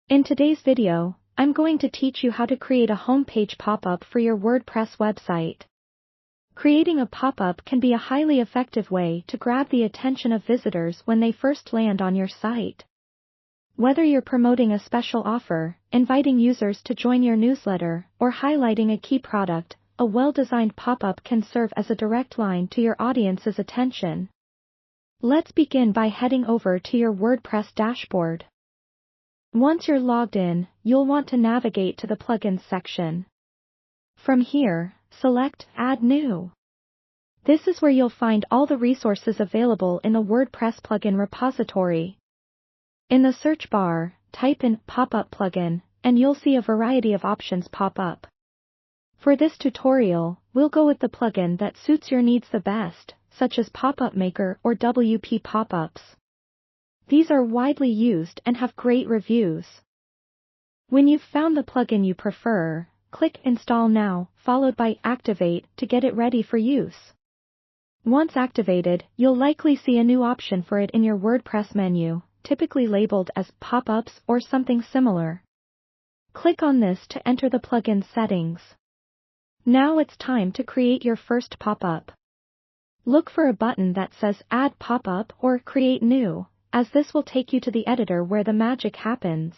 In today's video, I'm going to teach you how to create a homepage pop-up for your WordPress website. Creating a pop-up can be a highly effective way to grab the attention of visitors when they first land on your site. Whether you're promoting a special offer, inviting users to join your newsletter, or highlighting a key product, a well-designed pop-up can serve as a direct line to your audience's attention. Let's begin by heading over to your WordPress dashboard. Once you're logged in, you'll want to navigate to the Plugins section. From here, select Add New. This is where you'll find all the resources available in the WordPress plugin repository. In the search bar, type in Popup plugin, and you'll see a variety of options pop up. For this tutorial, we'll go with the plugin that suits your needs the best, such as Popup Maker or WP Popups. These are widely used and have great reviews. When you've found the plugin you prefer, click Install Now, followed by Activate to get it ready for use. Once activated, you'll likely see a new option for it in your WordPress menu, typically labeled as Pop-ups or something similar. Click on this to enter the plugin settings. Now it's time to create your first pop-up. Look for a button that says Add Pop-up or Create New, as this will take you to the editor where the magic happens.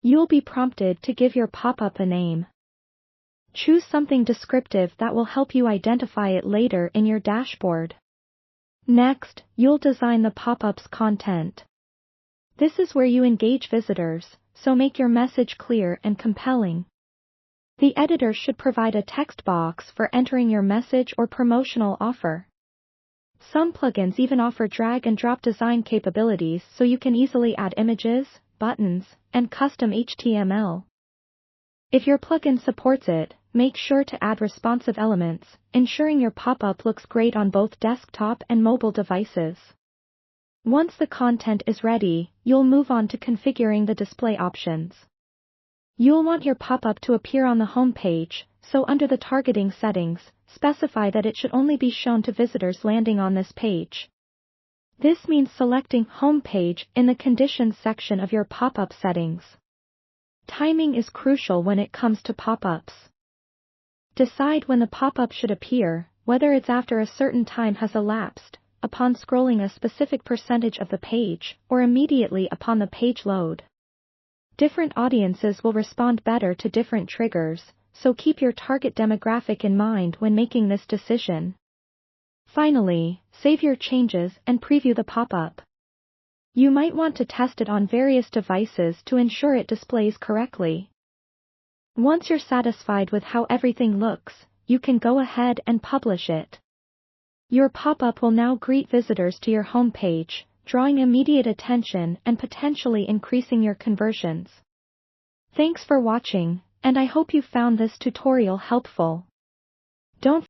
You'll be prompted to give your pop-up a name. Choose something descriptive that will help you identify it later in your dashboard. Next, you'll design the pop-up's content. This is where you engage visitors, so make your message clear and compelling. The editor should provide a text box for entering your message or promotional offer. Some plugins even offer drag-and-drop design capabilities so you can easily add images, buttons, and custom HTML. If your plugin supports it, make sure to add responsive elements, ensuring your pop-up looks great on both desktop and mobile devices. Once the content is ready, you'll move on to configuring the display options. You'll want your pop-up to appear on the home page, so under the targeting settings, specify that it should only be shown to visitors landing on this page. This means selecting Home Page in the Conditions section of your pop-up settings. Timing is crucial when it comes to pop-ups. Decide when the pop-up should appear, whether it's after a certain time has elapsed, upon scrolling a specific percentage of the page, or immediately upon the page load. Different audiences will respond better to different triggers, so keep your target demographic in mind when making this decision. Finally, save your changes and preview the pop-up. You might want to test it on various devices to ensure it displays correctly. Once you're satisfied with how everything looks, you can go ahead and publish it. Your pop-up will now greet visitors to your home page, drawing immediate attention and potentially increasing your conversions. Thanks for watching, and I hope you found this tutorial helpful. Don't